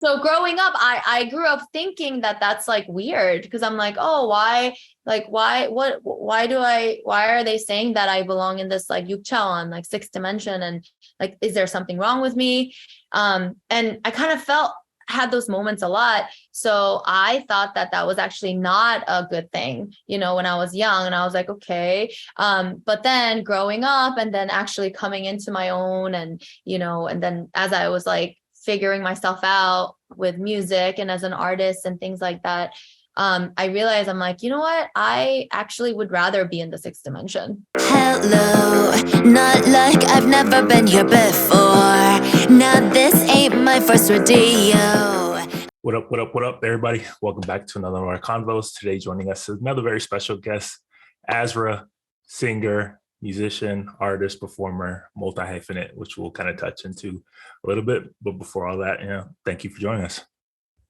So growing up, I grew up thinking that that's like weird because I'm like, oh, why? Like, why are they saying that I belong in this like yukchaon, like sixth dimension? And like, is there something wrong with me? And I kind of had those moments a lot. So I thought that that was actually not a good thing, when I was young, and I was like, okay. But then growing up and then actually coming into my own and then as I was like figuring myself out with music and as an artist and things like that, I realized I'm like, you know what? I actually would rather be in the sixth dimension. Hello, not like I've never been here before. Now this ain't my first rodeo. What up, what up, what up, everybody? Welcome back to another of our convos. Today joining us is another very special guest, Azra, singer, musician, artist, performer, multi-hyphenate, which we'll kind of touch into a little bit. But before all that, thank you for joining us.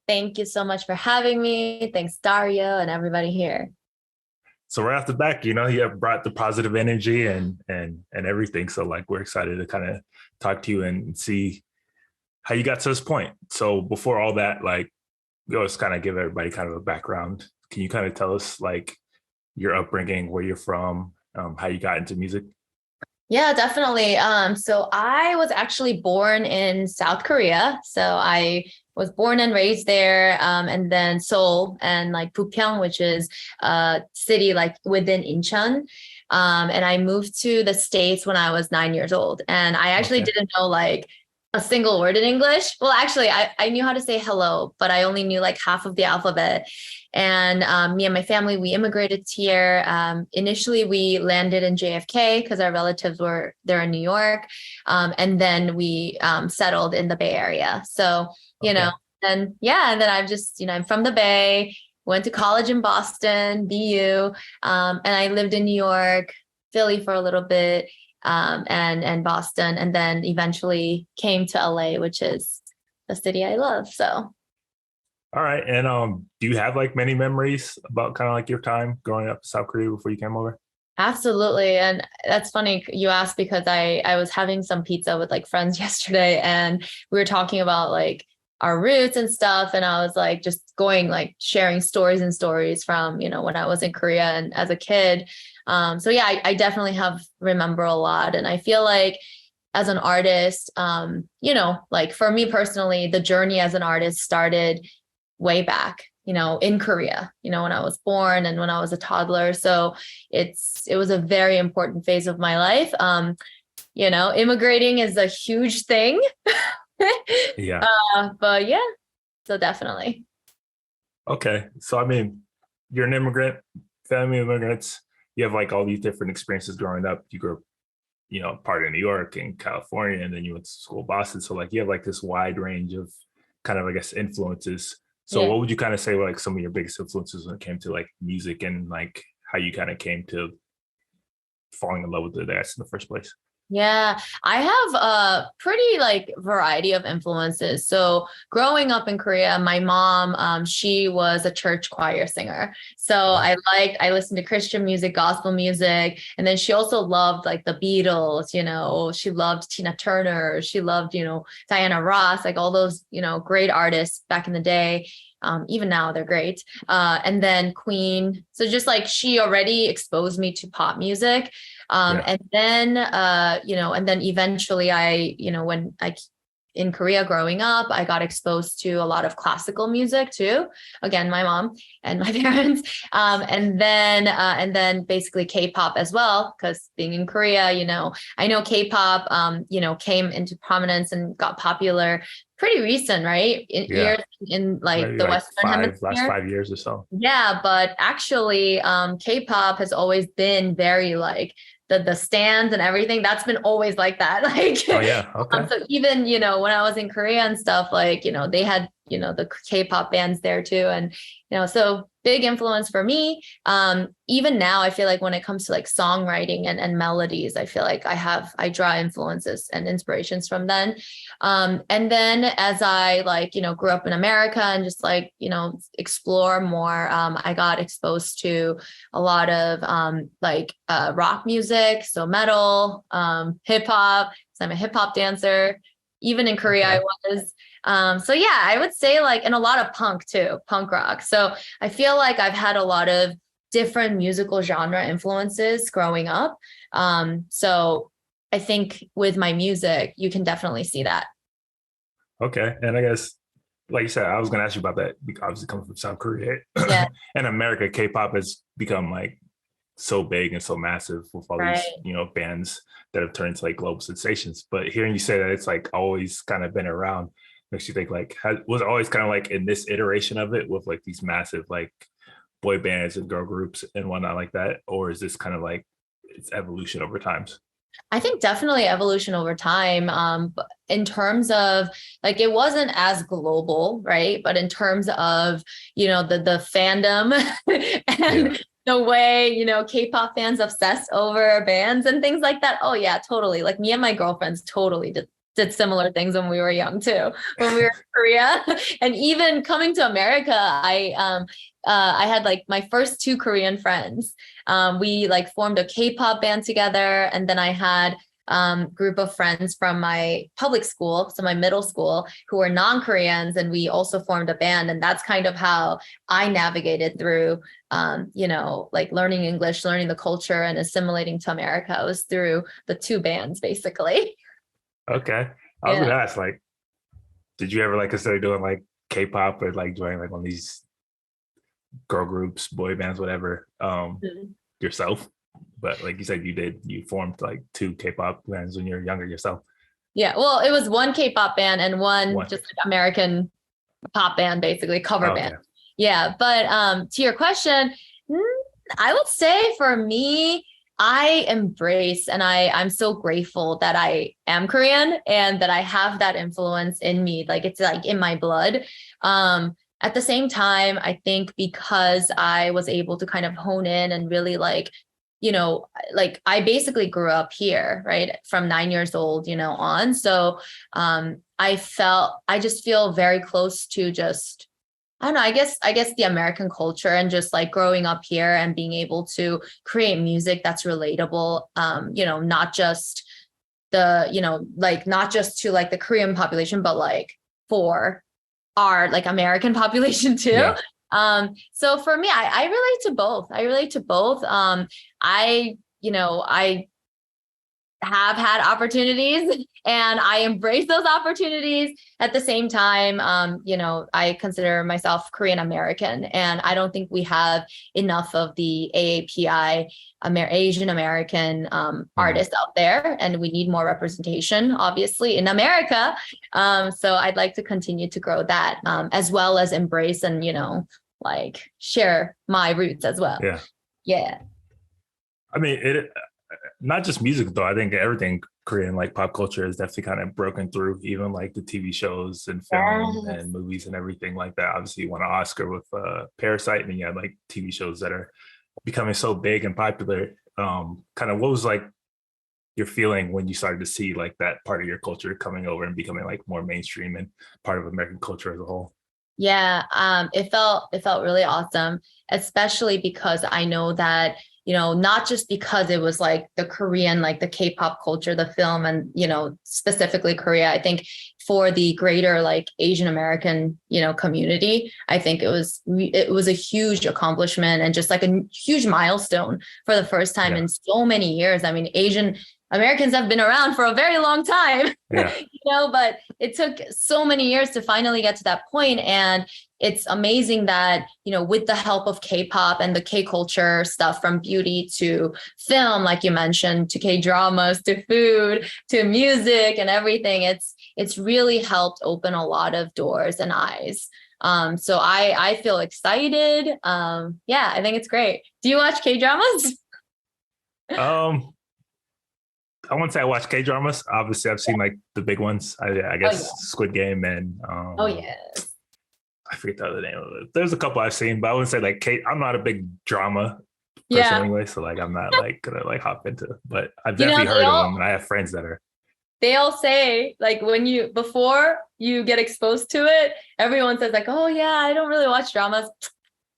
Thank you so much for having me. Thanks, Dario, and everybody here. So right off the back, you have brought the positive energy and everything. So like, we're excited to kind of talk to you and see how you got to this point. So before all that, like, let's kind of give everybody kind of a background. Can you kind of tell us like your upbringing, where you're from, how you got into music? Yeah, definitely. So I was actually born in South Korea. So I was born and raised there, and then Seoul and like Bupyeong, which is a city like within Incheon. And I moved to the States when I was 9 years old. And I actually didn't know like a single word in English. Well, actually, I knew how to say hello, but I only knew like half of the alphabet. And me and my family, we immigrated here. Initially, we landed in JFK because our relatives were there in New York. And then we settled in the Bay Area. So, and then I'm just, I'm from the Bay, went to college in Boston, BU, and I lived in New York, Philly for a little bit. And Boston, and then eventually came to LA, which is a city I love. So, all right. And do you have like many memories about kind of like your time growing up in South Korea before you came over? Absolutely. And that's funny you asked because I was having some pizza with like friends yesterday, and we were talking about like our roots and stuff. And I was like, just going like sharing stories from, when I was in Korea and as a kid. So yeah, I definitely remember a lot. And I feel like as an artist, like for me personally, the journey as an artist started way back, in Korea, when I was born and when I was a toddler. So it was a very important phase of my life. Immigrating is a huge thing. Yeah. But yeah, so definitely. Okay. So, I mean, you're an immigrant, family of immigrants. You have like all these different experiences growing up. You grew up, part of New York and California, and then you went to school in Boston. So like you have like this wide range of kind of, I guess, influences. So what would you kind of say were like some of your biggest influences when it came to like music and like how you kind of came to falling in love with it in the first place? Yeah, I have a pretty like variety of influences. So growing up in Korea, my mom, she was a church choir singer. So I listened to Christian music, gospel music. And then she also loved like the Beatles, she loved Tina Turner. She loved, Diana Ross, like all those, great artists back in the day. Even now they're great. And then Queen. So just like she already exposed me to pop music. And then, and then eventually when in Korea growing up, I got exposed to a lot of classical music too. Again, my mom and my parents. And then basically K-pop as well, because being in Korea, I know K-pop, came into prominence and got popular pretty recent, right? Years in like maybe the like Western Hemisphere. Last 5 years or so. Yeah, but actually, K-pop has always been very like the stands and everything. That's been always like that. Like, oh yeah, okay. So even when I was in Korea and stuff, like they had the K-pop bands there too, and so big influence for me. Even now, I feel like when it comes to like songwriting and melodies, I feel like I draw influences and inspirations from then. And then as I grew up in America and just explore more, I got exposed to a lot of rock music, so metal, hip hop. So I'm a hip hop dancer. Even in Korea, I was. So yeah, I would say like, and a lot of punk too, punk rock. So I feel like I've had a lot of different musical genre influences growing up. So I think with my music, you can definitely see that. Okay. And I guess, like you said, I was going to ask you about that because obviously coming from South Korea Yeah. and America, K-pop has become like so big and so massive with all Right. these, bands that have turned into like global sensations. But hearing you say that it's like always kind of been around makes you think like, was it always kind of like in this iteration of it with like these massive like boy bands and girl groups and whatnot like that? Or is this kind of like its evolution over times? I think definitely evolution over time. In terms of like, it wasn't as global, right? But in terms of, the fandom Yeah. and the way, K-pop fans obsess over bands and things like that. Oh yeah, totally. Like me and my girlfriends totally did similar things when we were young too, when we were in Korea. And even coming to America, I had like my first two Korean friends. We like formed a K-pop band together, and then I had group of friends from my public school, so my middle school, who were non-Koreans, and we also formed a band. And that's kind of how I navigated through, like learning English, learning the culture, and assimilating to America. It was through the two bands, basically. Okay. I was Yeah. gonna ask, like, did you ever like consider doing like K-pop or like joining like one of these girl groups, boy bands, whatever, Mhm. yourself? But like you said, you formed like two K-pop bands when you were younger yourself. Yeah. Well, it was one K-pop band and one One. just like American pop band, basically cover band. Okay. Yeah. But to your question, mm, I would say for me, I embrace and I'm so grateful that I am Korean and that I have that influence in me. Like it's like in my blood. At the same time, I think because I was able to kind of hone in and really like I basically grew up here, right? From 9 years old, on. So I just feel very close to just, I don't know, I guess the American culture and just like growing up here and being able to create music that's relatable, not just like not just to like the Korean population, but like for our like American population too. Yeah. So for me, I relate to both. I relate to both. I have had opportunities and I embrace those opportunities. At the same time, I consider myself Korean American, and I don't think we have enough of the AAPI Asian American artists out there, and we need more representation, obviously, in America. So I'd like to continue to grow that, as well as embrace and, like share my roots as well. Yeah. Yeah. I mean, it not just music though. I think everything Korean like pop culture has definitely kind of broken through, even like the TV shows and film Yes. and movies and everything like that. Obviously, you won an Oscar with Parasite, and then you have like TV shows that are becoming so big and popular. Kind of what was like your feeling when you started to see like that part of your culture coming over and becoming like more mainstream and part of American culture as a whole? Yeah, it felt really awesome, especially because I know that, not just because it was like the Korean, like the K-pop culture, the film, and, specifically Korea. I think for the greater like Asian American, community, I think it was a huge accomplishment and just like a huge milestone for the first time Yeah. in so many years. I mean, Asian Americans have been around for a very long time, Yeah. but it took so many years to finally get to that point. And it's amazing that, with the help of K-pop and the K-culture stuff, from beauty to film, like you mentioned, to K-dramas, to food, to music and everything, it's really helped open a lot of doors and eyes. So I feel excited. Yeah, I think it's great. Do you watch K-dramas? Um, I wouldn't say I watch K dramas. Obviously, I've seen like the big ones. I guess yeah. Squid Game and Oh, yes. I forget the other name of it. There's a couple I've seen, but I wouldn't say like K. I'm not a big drama person Yeah. anyway, so like I'm not like gonna like hop into. But I've You know, definitely they heard of all them, and I have friends that are. they all say like before you get exposed to it, everyone says like, oh yeah, I don't really watch dramas.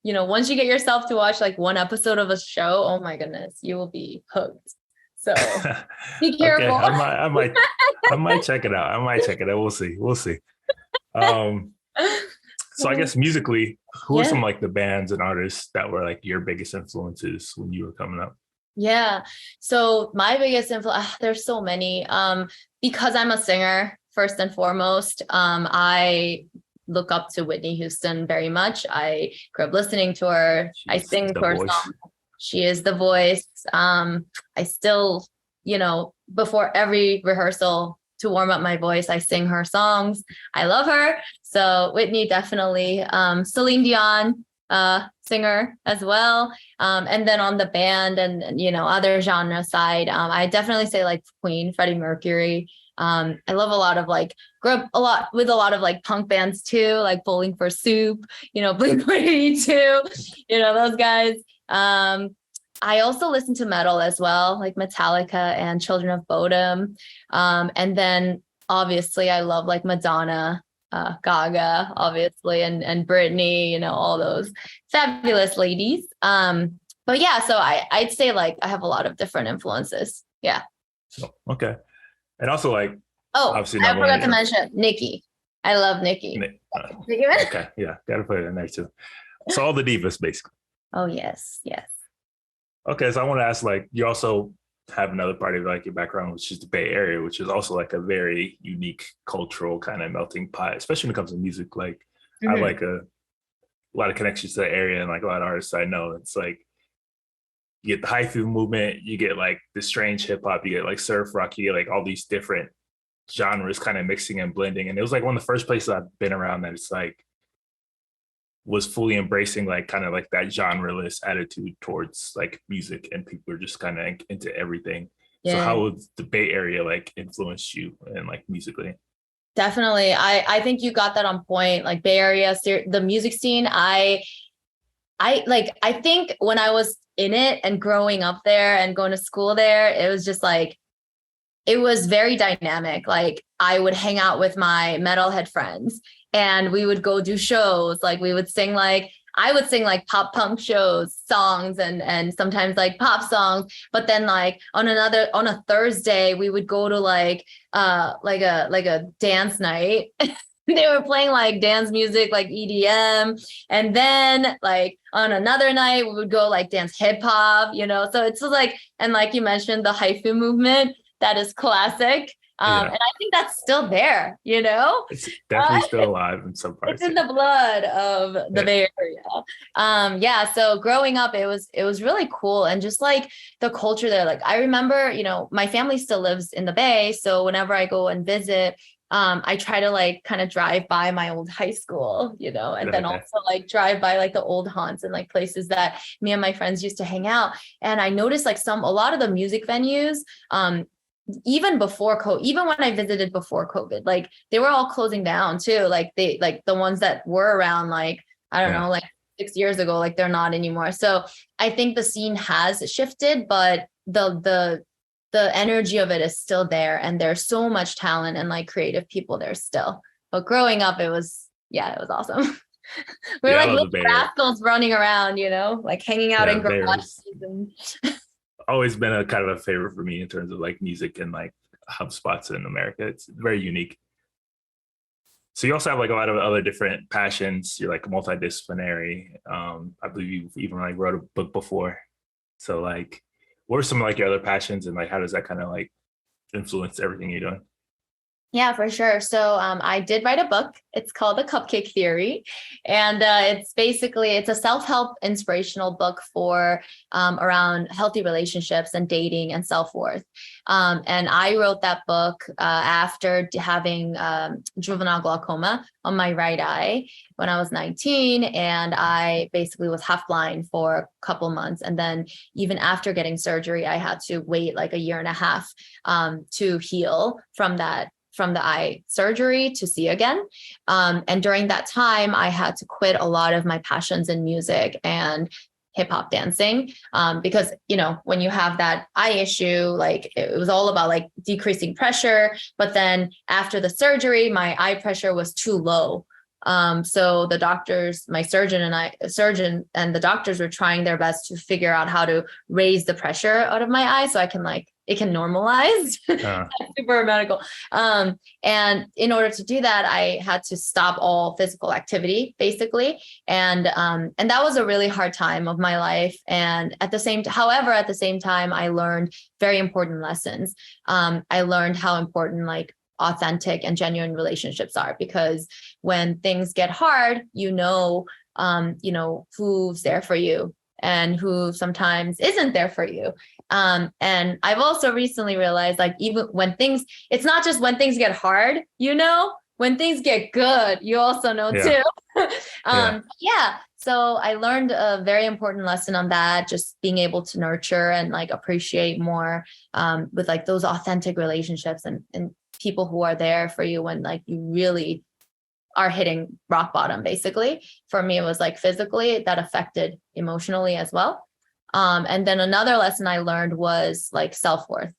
Once you get yourself to watch like one episode of a show, oh my goodness, you will be hooked. So be Okay, careful. I might check it out. I might check it out. We'll see. Um, so I guess musically, who are Yeah. some like the bands and artists that were like your biggest influences when you were coming up? Yeah. So my biggest influence, there's so many. Because I'm a singer, first and foremost, I look up to Whitney Houston very much. I grew up listening to her. I She's sing the to her voice. songs. She is the voice. I still, before every rehearsal to warm up my voice, I sing her songs. I love her. So Whitney, definitely. Celine Dion, singer as well. And then on the band and other genre side, I definitely say like Queen, Freddie Mercury. I love a lot of like grew up a lot with a lot of like punk bands too, like Bowling for Soup, Blink-182, those guys. I also listen to metal as well, like Metallica and Children of Bodom. And then obviously I love like Madonna, Gaga, obviously, and Britney, all those fabulous ladies. But yeah, so I'd say like I have a lot of different influences. Yeah. Oh, okay. And also like Oh, obviously I not forgot only to mention Nikki. I love Nikki. okay, yeah, gotta put it in there too. So all the divas basically. Oh yes, yes. Okay, so I want to ask, like, you also have another part of like your background, which is the Bay Area, which is also like a very unique cultural kind of melting pot, especially when it comes to music. Like, I have like a lot of connections to the area and like a lot of artists I know. It's like you get the hyphy movement, you get like the strange hip hop, you get like surf rock, you get like all these different genres kind of mixing and blending. And it was like one of the first places I've been around that it's like was fully embracing like kind of like that genreless attitude towards like music, and people are just kind of into everything. So Yeah. how would the Bay Area like influence you and like musically? Definitely. I think you got that on point. Like Bay Area, the music scene. I think when I was in it and growing up there and going to school there, it was just like, it was very dynamic. Like I would hang out with my metalhead friends and we would go do shows. Like we would sing I would sing like pop punk songs and sometimes like pop songs. But then like on a Thursday, we would go to like a dance night. They were playing like dance music, like EDM. And then like on another night, we would go like dance hip hop, so it's just like, and like you mentioned, the hyphy movement, that is classic. And I think that's still there, It's definitely still alive in some parts. It's in the blood of the Bay Area. So growing up, it was really cool. And just like the culture there, like I remember, my family still lives in the Bay. So whenever I go and visit, I try to like kind of drive by my old high school, and then also like drive by like the old haunts and like places that me and my friends used to hang out. And I noticed like a lot of the music venues, even when I visited before COVID, like they were all closing down too. Like the ones that were around, like, I don't know, like 6 years ago, like they're not anymore. So I think the scene has shifted, but the energy of it is still there. And there's so much talent and like creative people there still. But growing up, it was awesome. We were like little rascals running around, like hanging out in garages. Always been a kind of a favorite for me in terms of like music and like hub spots in America. It's very unique. So you also have like a lot of other different passions. You're like multidisciplinary. I believe you've even like wrote a book before. So like, what are some like your other passions, and like how does that kind of like influence everything you're doing? Yeah, for sure. So I did write a book. It's called The Cupcake Theory. And it's a self-help inspirational book for around healthy relationships and dating and self-worth. And I wrote that book after having juvenile glaucoma on my right eye when I was 19. And I basically was half blind for a couple months. And then even after getting surgery, I had to wait like a year and a half to heal from the eye surgery to see again. And during that time, I had to quit a lot of my passions in music and hip hop dancing because, when you have that eye issue, like it was all about like decreasing pressure. But then after the surgery, my eye pressure was too low. So the doctors, my surgeon and the doctors were trying their best to figure out how to raise the pressure out of my eye so I can like it can normalize. Super medical. And in order to do that, I had to stop all physical activity, basically. And that was a really hard time of my life. And at the same time, I learned very important lessons. I learned how important like authentic and genuine relationships are, because when things get hard, who's there for you and who sometimes isn't there for you. And I've also recently realized, like, even when it's not just when things get hard, when things get good, you also know too. So I learned a very important lesson on that, just being able to nurture and like appreciate more with like those authentic relationships and people who are there for you when like you really are hitting rock bottom. Basically, for me, it was like physically, that affected emotionally as well. And then another lesson I learned was like self-worth,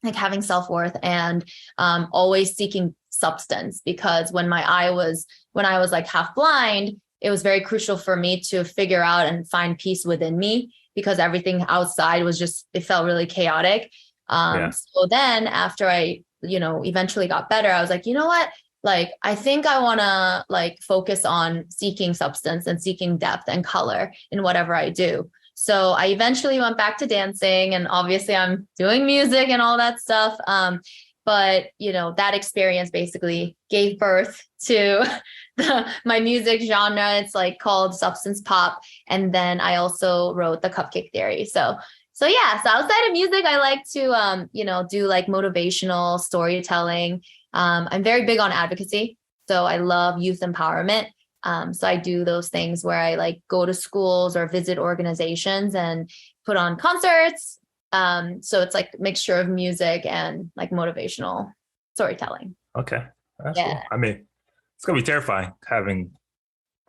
like having self-worth and always seeking substance, because when I was like half blind, it was very crucial for me to figure out and find peace within me, because everything outside it felt really chaotic. So then after I, eventually got better, I was like, you know what? Like, I think I want to like focus on seeking substance and seeking depth and color in whatever I do. So I eventually went back to dancing, and obviously I'm doing music and all that stuff. But, that experience basically gave birth to my music genre. It's like called Substance Pop. And then I also wrote the Cupcake Theory. So outside of music, I like to, do like motivational storytelling. I'm very big on advocacy. So I love youth empowerment. So I do those things where I like go to schools or visit organizations and put on concerts. So it's like a mixture of music and like motivational storytelling. Okay. That's cool. I mean, it's going to be terrifying having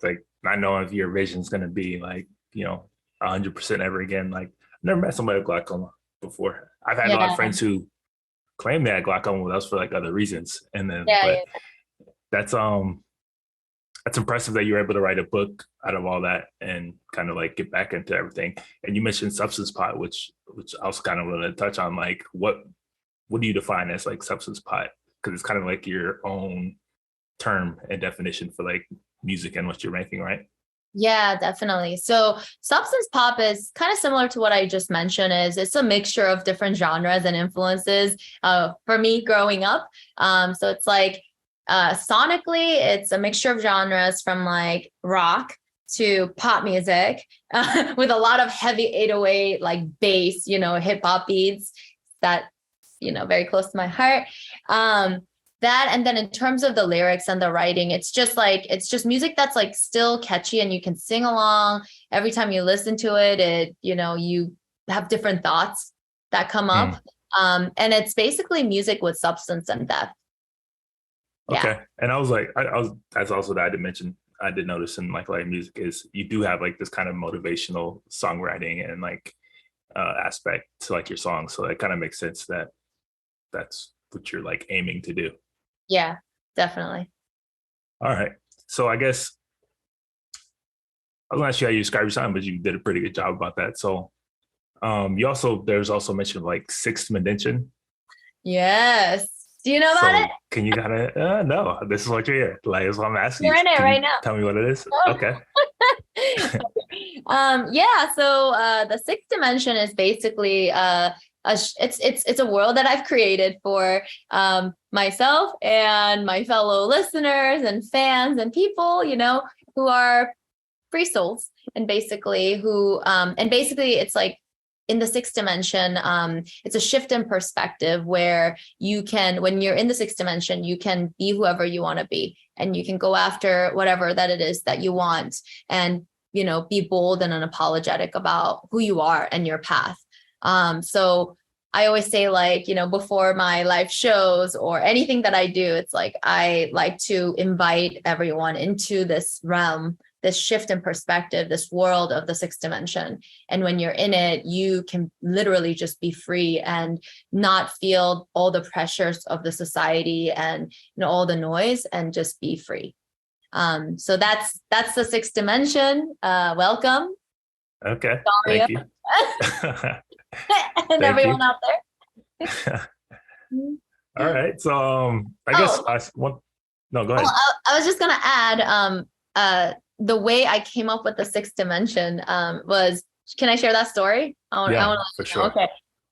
like not knowing if your vision is going to be like, 100% ever again. Like, I've never met somebody with glaucoma before. I've had a lot of friends who claim they had glaucoma with us for like other reasons. And then, that's impressive that you're able to write a book out of all that and kind of like get back into everything. And you mentioned Substance Pot, which I also kind of want to touch on. Like, what do you define as like Substance Pot? Because it's kind of like your own term and definition for like music and what you're making, right? Yeah, definitely. So Substance Pop is kind of similar to what I just mentioned. It's a mixture of different genres and influences for me growing up. So it's like sonically, it's a mixture of genres from like rock to pop music with a lot of heavy 808 like bass, hip hop beats that, very close to my heart. That, and then in terms of the lyrics and the writing, it's just music that's like still catchy and you can sing along every time you listen to it. You have different thoughts that come up. And it's basically music with substance and depth. Okay. And I was like, that's also that I did notice in like light music is you do have like this kind of motivational songwriting and like aspect to like your songs. So it kind of makes sense that that's what you're like aiming to do. Yeah, definitely. All right. So I guess I was not sure how you describe your song, but you did a pretty good job about that. So there's also mention of like sixth dimension. Yes. Do you know about it? Can you no, this is what you're here. Like, that's what I'm asking you. You're in it right now. Tell me what it is. Oh. Okay. So the sixth dimension is basically it's a world that I've created for myself and my fellow listeners and fans and people, who are free souls, and basically it's like in the sixth dimension, it's a shift in perspective where when you're in the sixth dimension, you can be whoever you want to be, and you can go after whatever that it is that you want, and be bold and unapologetic about who you are and your path. So I always say, like, before my live shows or anything that I do, it's like I like to invite everyone into this realm, this shift in perspective, this world of the sixth dimension. And when you're in it, you can literally just be free and not feel all the pressures of the society and all the noise, and just be free. So that's the sixth dimension. Welcome. Okay. Daria. Thank you. And everyone out there. All right. So I guess Oh, no, go well, ahead. I was just gonna add, the way I came up with the sixth dimension, was, can I share that story? I Yeah, want to for let you know. sure. Okay.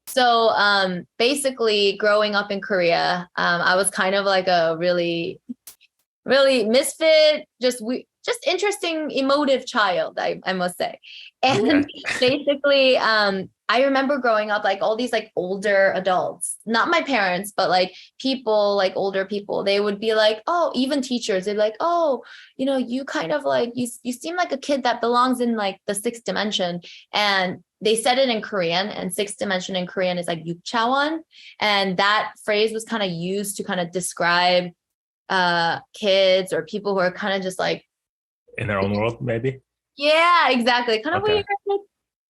So, basically growing up in Korea, I was kind of like a really, really misfit, just interesting, emotive child, I must say. Okay. And basically, I remember growing up, like all these like older adults, not my parents, but like people, like older people, they would be like, oh, even teachers, they're like, oh, you kind of like, you seem like a kid that belongs in like the sixth dimension. And they said it in Korean, and sixth dimension in Korean is like yukchawan. And that phrase was kind of used to kind of describe kids or people who are kind of just like, In their own world, maybe. yeah, exactly, kind of Okay.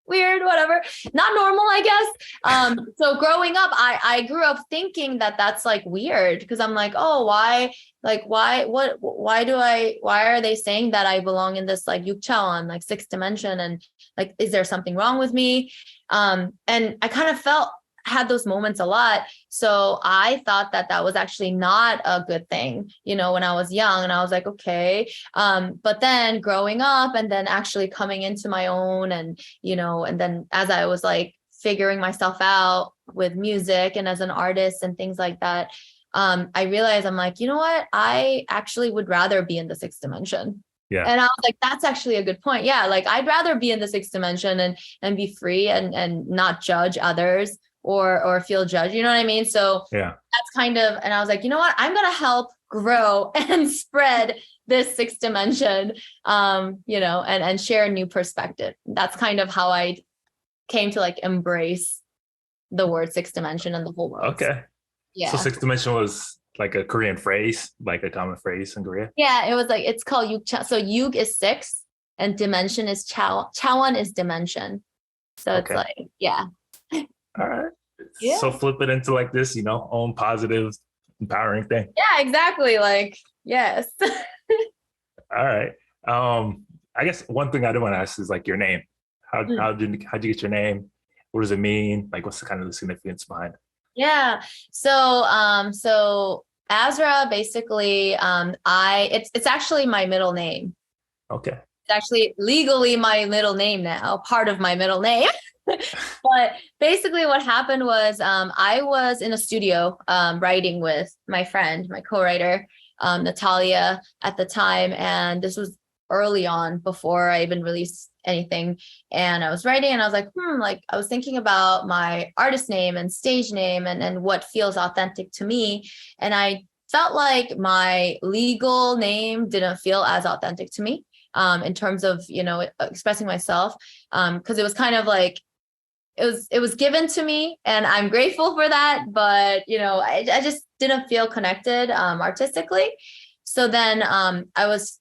weird, whatever, not normal, I guess. So growing up, I grew up thinking that that's like weird, because I'm like, oh, why, like, why are they saying that I belong in this like yukchaon, like sixth dimension, and like, is there something wrong with me? And I kind of had those moments a lot. So I thought that that was actually not a good thing, when I was young, and I was like, okay. But then growing up and then actually coming into my own, and, and then as I was like figuring myself out with music and as an artist and things like that, I realized, I'm like, you know what? I actually would rather be in the sixth dimension. Yeah. And I was like, that's actually a good point. Yeah. Like, I'd rather be in the sixth dimension and be free and not judge others or feel judged. You know what I mean? So Yeah. that's kind of, and I was like, you know what? I'm going to help grow and spread this sixth dimension, and share a new perspective. That's kind of how I came to like embrace the word sixth dimension and the whole world. Okay. Yeah. So sixth dimension was like a Korean phrase, like a common phrase in Korea. Yeah. It was like, it's called yuk. So yuk is six and dimension is chawan is dimension. So it's Okay. like, yeah. All right. Yeah. So flip it into like this, own positive, empowering thing. Yeah, exactly. Like, yes. All right. I guess one thing I do want to ask is like your name. How'd you get your name? What does it mean? Like, what's the kind of the significance behind it? Yeah. So Azra, basically, it's actually my middle name. Okay. It's actually legally my middle name now, part of my middle name. But basically what happened was, I was in a studio, writing with my friend, my co-writer, Natalia, at the time. And this was early on, before I even released anything. And I was writing, and I was like, like, I was thinking about my artist name and stage name and what feels authentic to me. And I felt like my legal name didn't feel as authentic to me, in terms of, expressing myself. Because it was kind of like, it was given to me, and I'm grateful for that. But, I just didn't feel connected, artistically. So then, I was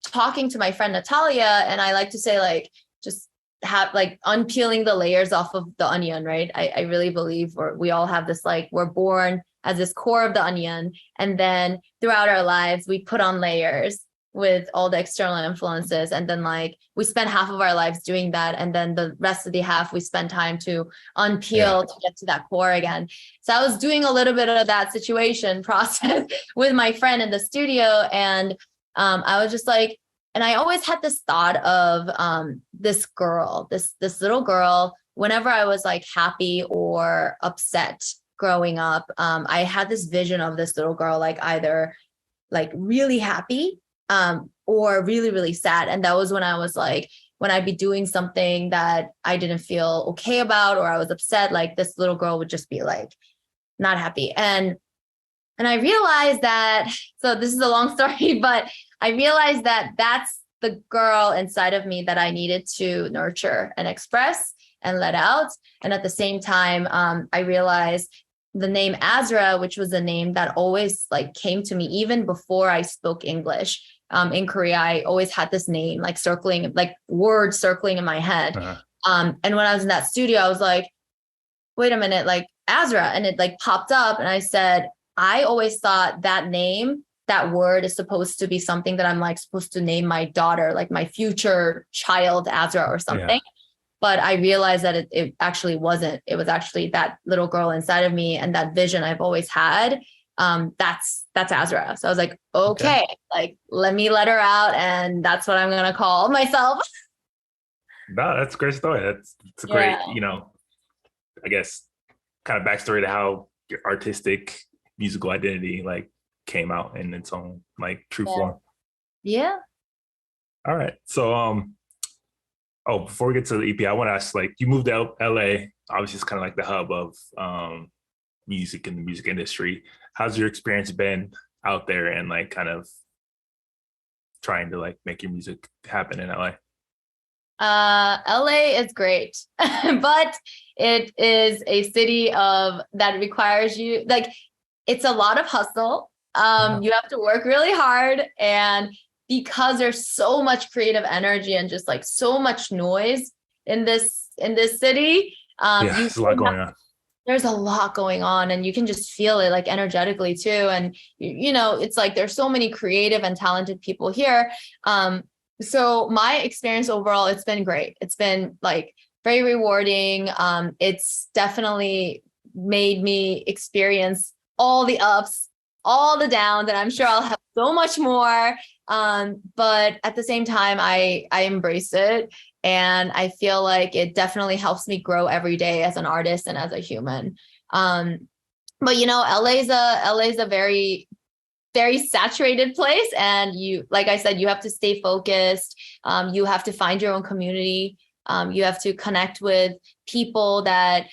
talking to my friend Natalia, and I like to say, like, just have like unpeeling the layers off of the onion, right? I really believe we all have this, like, we're born as this core of the onion, and then throughout our lives, we put on layers with all the external influences. And then, like, we spend half of our lives doing that. And then the rest of the half, we spend time to unpeel to get to that core again. So I was doing a little bit of that situation process with my friend in the studio. And I was just like, and I always had this thought of this girl, this little girl, whenever I was like happy or upset growing up, I had this vision of this little girl, like either like really happy, or really, really sad. And that was when I was like, when I'd be doing something that I didn't feel okay about, or I was upset, like this little girl would just be like not happy. And I realized that, so this is a long story, but I realized that that's the girl inside of me that I needed to nurture and express and let out. And at the same time, I realized the name Azra, which was a name that always like came to me even before I spoke English. In Korea, I always had this name like circling, like words circling in my head. And when I was in that studio, I was like, wait a minute, like Azra. And it like popped up, and I said, I always thought that name, that word is supposed to be something that I'm like supposed to name my daughter, like my future child Azra or something. but I realized that it actually wasn't. It was actually that little girl inside of me and that vision I've always had. That's Azra. So I was like, okay, like let me let her out, and that's what I'm gonna call myself. No, that's a great story. It's a great, I guess, kind of backstory to how your artistic musical identity like came out in its own like true form. Yeah. All right. So before we get to the EP, I want to ask, like, you moved to LA, obviously it's kind of like the hub of music and the music industry. How's your experience been out there and like kind of trying to like make your music happen in LA? LA is great, but it is a city that requires you, like, it's a lot of hustle. You have to work really hard, and because there's so much creative energy and just like so much noise in this city, there's a lot going on. There's a lot going on, and you can just feel it like energetically too. And it's like there's so many creative and talented people here. So my experience overall, it's been great. It's been like very rewarding. It's definitely made me experience all the ups, all the downs, and I'm sure I'll have so much more. But at the same time, I embrace it. And I feel like it definitely helps me grow every day as an artist and as a human. But LA's a very, very saturated place. And like I said, you have to stay focused. You have to find your own community. You have to connect with people that,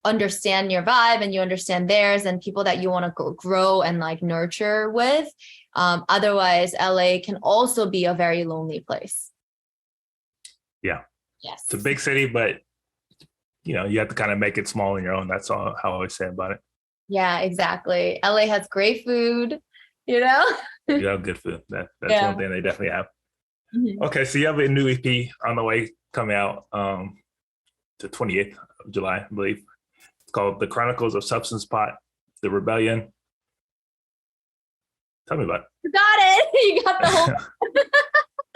understand your vibe and you understand theirs, and people that you want to grow and like nurture with. Otherwise, LA can also be a very lonely place. Yeah. Yes. It's a big city, but you have to kind of make it small on your own. That's all how I always say about it. Yeah, exactly. LA has great food, You have good food. That's one thing they definitely have. Mm-hmm. Okay, so you have a new EP on the way coming out the 28th of July, I believe. It's called The Chronicles of Substance Pop, The Rebellion. Tell me about it. You got it. You got the whole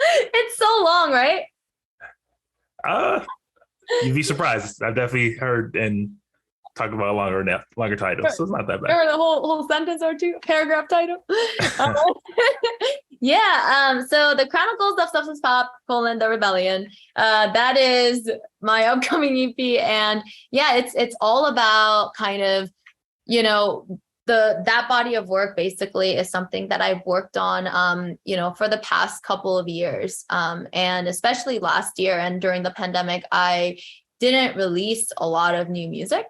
It's so long, right? You'd be surprised. I've definitely heard and talked about a longer title, so it's not that bad. Or the whole sentence or two, paragraph title. Yeah. So The Chronicles of Substance Pop, The Rebellion. That is my upcoming EP, and yeah, it's all about kind of, that body of work basically is something that I've worked on, for the past couple of years. And especially last year and during the pandemic, I didn't release a lot of new music.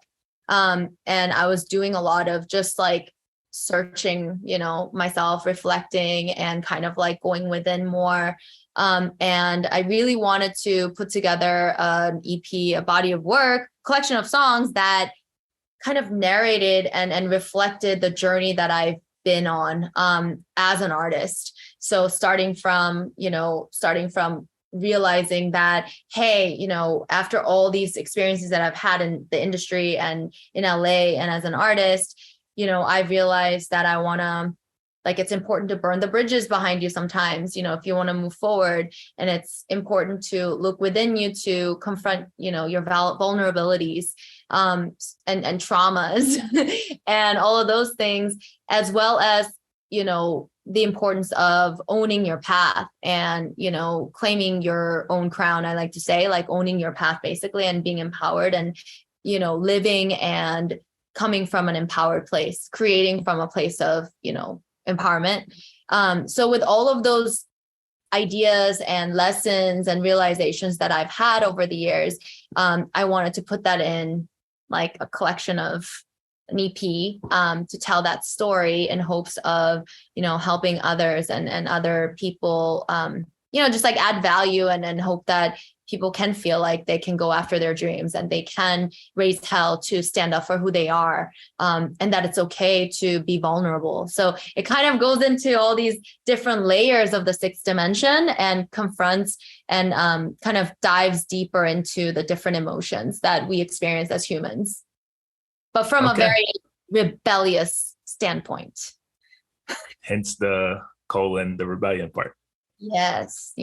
And I was doing a lot of just like searching, myself, reflecting, and kind of like going within more. And I really wanted to put together an EP, a body of work, collection of songs that kind of narrated and reflected the journey that I've been on as an artist. So starting from realizing that, hey, after all these experiences that I've had in the industry and in LA and as an artist, I realized that I want to, like, it's important to burn the bridges behind you sometimes, if you want to move forward. And it's important to look within you to confront, your vulnerabilities and traumas and all of those things, as well as, the importance of owning your path and, claiming your own crown. I like to say, like, owning your path basically, and being empowered and, living and coming from an empowered place, creating from a place of, empowerment. So with all of those ideas and lessons and realizations that I've had over the years, I wanted to put that in like a collection of an EP to tell that story in hopes of, helping others and other people, just like add value and hope that people can feel like they can go after their dreams and they can raise hell to stand up for who they are, and that it's okay to be vulnerable. So it kind of goes into all these different layers of the sixth dimension and confronts and kind of dives deeper into the different emotions that we experience as humans, but from a very rebellious standpoint. Hence the the rebellion part. Yes.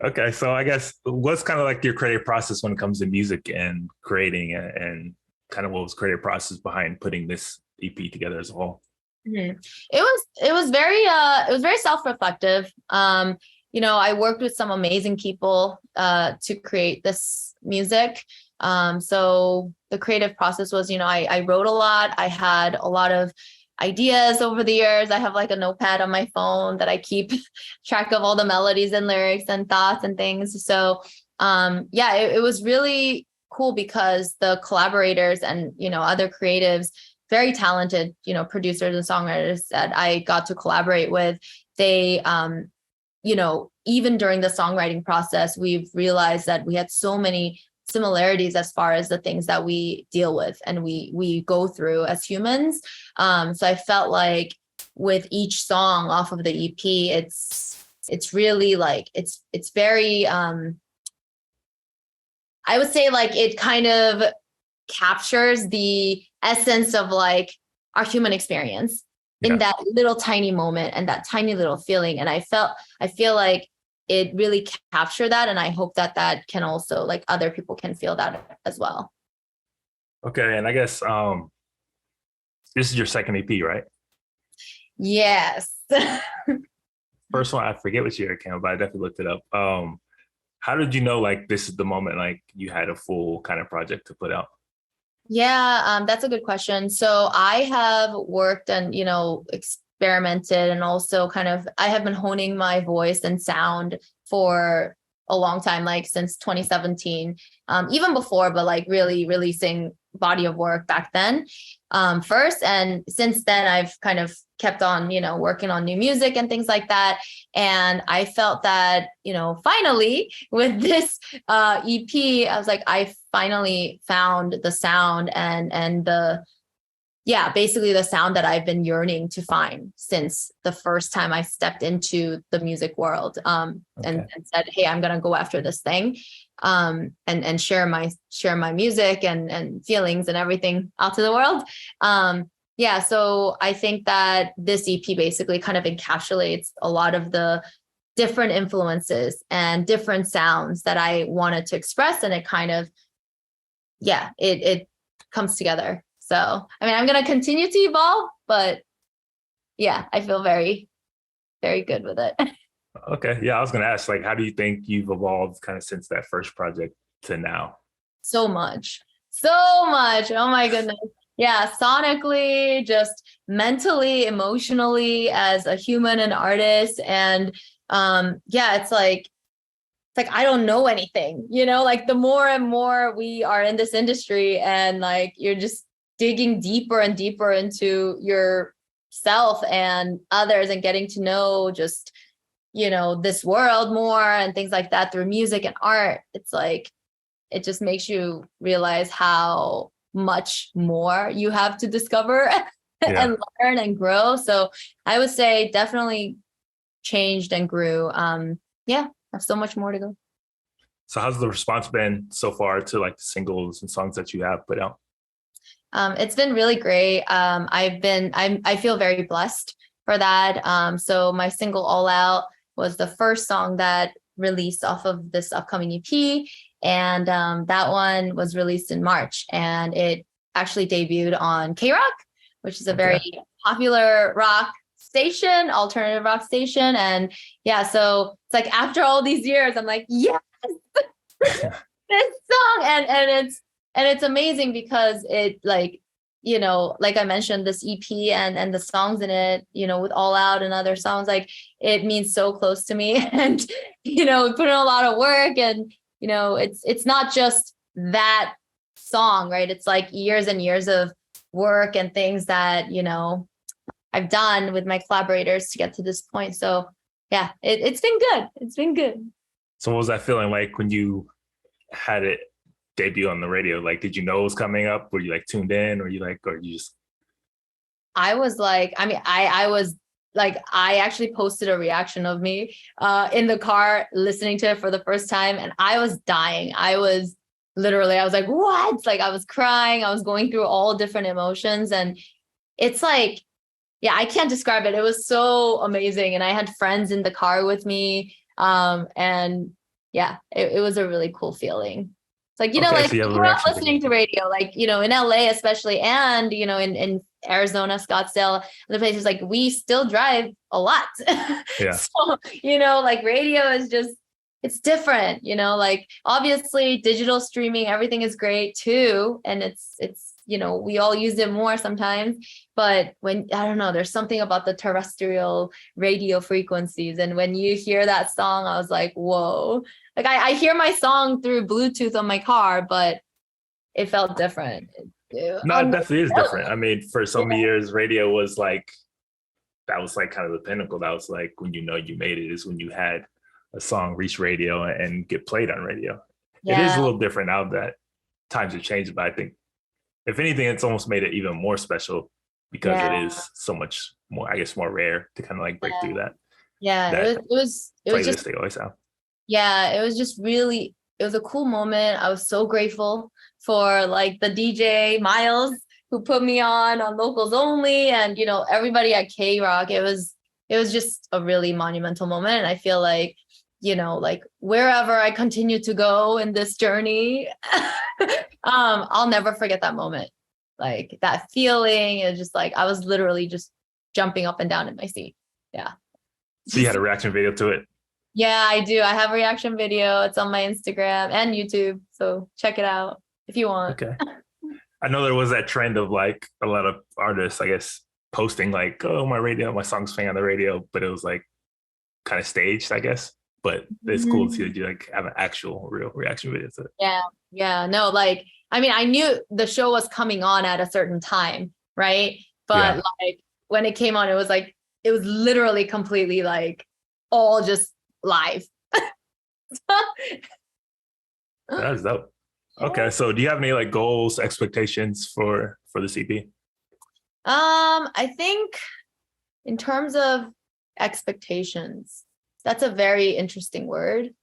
Okay, so I guess what's kind of like your creative process when it comes to music and creating and kind of what was creative process behind putting this EP together as a whole? Mhm. It was very self-reflective. I worked with some amazing people to create this music. So the creative process was, I wrote a lot. I had a lot of ideas over the years. I have like a notepad on my phone that I keep track of all the melodies and lyrics and thoughts and things. So it was really cool because the collaborators and, other creatives, very talented, producers and songwriters that I got to collaborate with, they, even during the songwriting process, we've realized that we had so many similarities as far as the things that we deal with and we go through as humans. So I felt like with each song off of the EP, it's really like, it's very, I would say like it kind of captures the essence of like our human experience in that little tiny moment and that tiny little feeling. And I feel like it really captured that. And I hope that can also like other people can feel that as well. Okay, and I guess this is your second EP, right? Yes. First one, I forget which year it came out, but I definitely looked it up. How did you know like this is the moment like you had a full kind of project to put out? Yeah, that's a good question. So I have worked and, experimented and also I have been honing my voice and sound for a long time, like since 2017, even before, but like really releasing body of work back then first. And since then, I've kind of kept on, working on new music and things like that. And I felt that, finally with this EP, I was like, I finally found the sound and basically the sound that I've been yearning to find since the first time I stepped into the music world and said, hey, I'm going to go after this thing and share my music and feelings and everything out to the world. So I think that this EP basically kind of encapsulates a lot of the different influences and different sounds that I wanted to express. And it kind of, it comes together. So, I mean, I'm going to continue to evolve, but I feel very, very good with it. Okay. Yeah, I was going to ask, like, how do you think you've evolved kind of since that first project to now? So much. Oh my goodness. Yeah, sonically, just mentally, emotionally, as a human and artist. And it's like I don't know anything, like the more and more we are in this industry and like you're just digging deeper and deeper into yourself and others and getting to know just, this world more and things like that through music and art. It's like, it just makes you realize how much more you have to discover and learn and grow. So I would say definitely changed and grew. I have so much more to go. So how's the response been so far to like the singles and songs that you have put out? It's been really great. I feel very blessed for that. So my single All Out was the first song that released off of this upcoming EP. And that one was released in March and it actually debuted on K-Rock, which is a very popular rock station, alternative rock station. And so it's like after all these years, I'm like, yes, this song. And it's amazing because it like I mentioned, this EP and the songs in it, with All Out and other songs, like it means so close to me and, we put in a lot of work and, it's not just that song, right? It's like years and years of work and things that, I've done with my collaborators to get to this point. So it's been good. It's been good. So what was that feeling like when you had it debut on the radio? Like, did you know it was coming up? Were you like tuned in or you just? I was like, I was like, I actually posted a reaction of me in the car listening to it for the first time. And I was dying. I was like, what? Like I was crying. I was going through all different emotions. And it's like, I can't describe it. It was so amazing. And I had friends in the car with me. And yeah, it was a really cool feeling. It's like, you know, Okay, like so you have I a grew up reaction listening to video. radio, like, you know, in LA especially, and, you know, in Arizona, Scottsdale, other places, like we still drive a lot. Yeah. So, you know, like radio is just, it's different, you know, like obviously digital streaming, everything is great too. And it's, you know, we all use it more sometimes, but when, I don't know, there's something about the terrestrial radio frequencies. And when you hear that song, I was like, whoa, like I hear my song through Bluetooth on my car, but it felt different. No, it definitely is different. I mean, for so many Yeah. years, radio was like, that was like kind of the pinnacle. That was like when you know you made it, is when you had a song reach radio and get played on radio. It is Yeah. a little different now that times have changed, but I think if anything, it's almost made it even more special because it Yeah. is so much more, I guess, more rare to kind of like break through that Yeah. that It was just, playlist they always have. yeah, it was just really, it was a cool moment. I was so grateful for like the DJ Miles who put me on Locals Only, and you know, everybody at K Rock. It was just a really monumental moment. And I feel like, you know, like wherever I continue to go in this journey, I'll never forget that moment. Like that feeling, and just like I was literally just jumping up and down in my seat. Yeah. So you had a reaction video to it. Yeah, I do. I have a reaction video. It's on my Instagram and YouTube. So check it out if you want. Okay. I know there was that trend of like a lot of artists, I guess, posting like, oh, my song's playing on the radio, but it was like kind of staged, I guess. But it's cool to see that you like have an actual real reaction video to it. Yeah. Yeah. No, like, I mean, I knew the show was coming on at a certain time, right? But Yeah. like when it came on, it was literally completely like all just live. That's dope. Okay. So do you have any like goals, expectations for the CP? I think in terms of expectations, that's a very interesting word.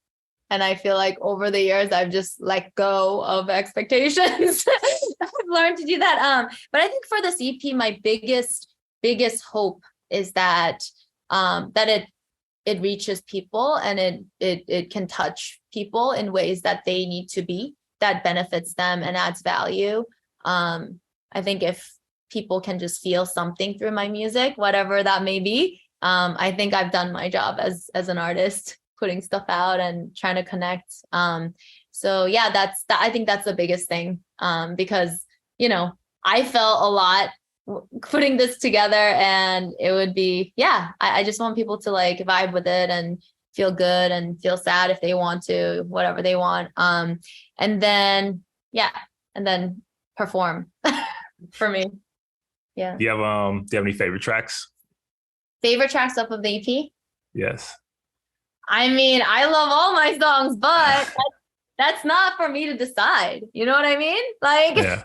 And I feel like over the years, I've just let go of expectations. I've learned to do that. But I think for this EP, my biggest hope is that it reaches people, and it can touch people in ways that they need to be, that benefits them and adds value. I think if people can just feel something through my music, whatever that may be, I think I've done my job as an artist, putting stuff out and trying to connect. So yeah, I think that's the biggest thing, because, you know, I felt a lot putting this together, and it would be, yeah, I just want people to like vibe with it and feel good and feel sad if they want to, whatever they want. And then, yeah, and then perform for me. Yeah. Do you have any favorite tracks? Favorite tracks off of the EP? Yes. I mean, I love all my songs, but that's not for me to decide. You know what I mean? Like, Yeah.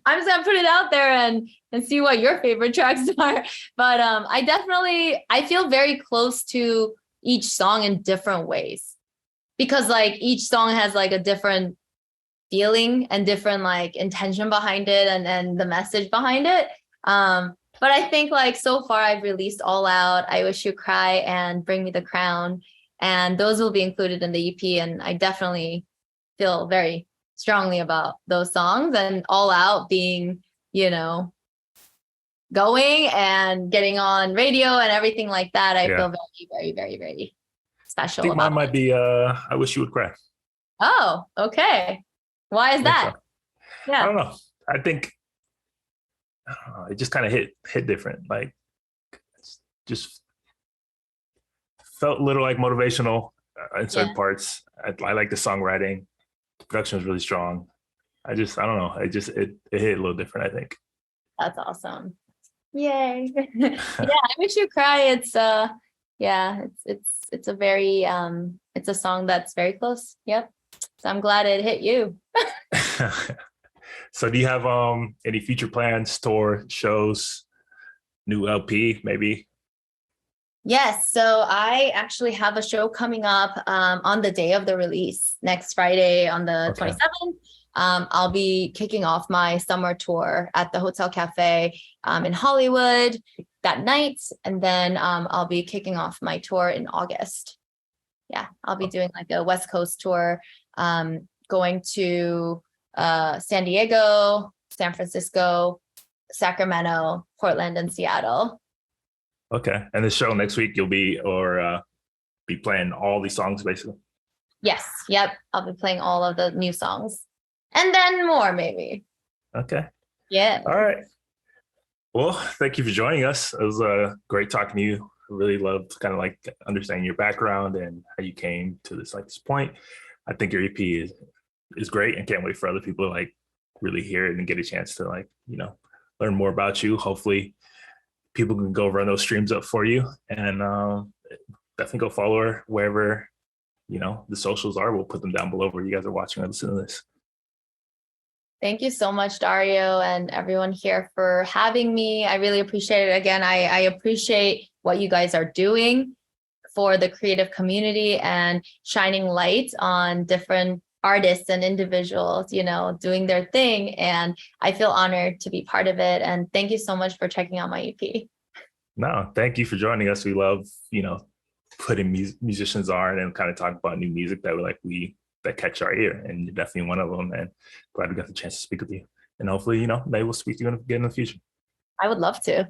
I'm just gonna put it out there and see what your favorite tracks are. But I feel very close to each song in different ways, because like each song has like a different feeling and different like intention behind it, and the message behind it. But I think like so far I've released All Out, I Wish You Cry, and Bring Me the Crown, and those will be included in the EP. And I definitely feel very strongly about those songs, and All Out being, you know, going and getting on radio and everything like that. I feel very, very, very, very special. I think mine might be I Wish You Would Cry. Oh, okay. Why is that? So. Yeah. I don't know. I think it just kind of hit different. Like, it's just felt a little like motivational in certain parts. I like the songwriting. The production was really strong. I don't know. It hit a little different, I think. That's awesome. Yay. Yeah, I Wish You Cry. It's it's a very it's a song that's very close. Yep. So I'm glad it hit you. So do you have any future plans, tour, shows, new LP maybe? Yes. So I actually have a show coming up on the day of the release, next Friday on the 27th. I'll be kicking off my summer tour at the Hotel Cafe in Hollywood that night. And then I'll be kicking off my tour in August. Yeah, I'll be doing like a West Coast tour, going to San Diego, San Francisco, Sacramento, Portland, and Seattle. Okay. And the show next week, you'll be playing all these songs basically. Yes. Yep. I'll be playing all of the new songs and then more maybe. Okay. Yeah. All right. Well, thank you for joining us. It was great talking to you. I really loved kind of like understanding your background and how you came to this point. I think your EP is great and can't wait for other people to like really hear it and get a chance to like, learn more about you. Hopefully people can go run those streams up for you and definitely go follow her wherever the socials are. We'll put them down below where you guys are watching or listening to this. Thank you so much, Dario, and everyone here for having me. I really appreciate it. Again, I appreciate what you guys are doing for the creative community and shining light on different artists and individuals, doing their thing. And I feel honored to be part of it. And thank you so much for checking out my EP. No, thank you for joining us. We love, putting musicians on and kind of talk about new music that catch our ear, and you're definitely one of them. And glad we got the chance to speak with you. And hopefully, maybe we'll speak to you again in the future. I would love to.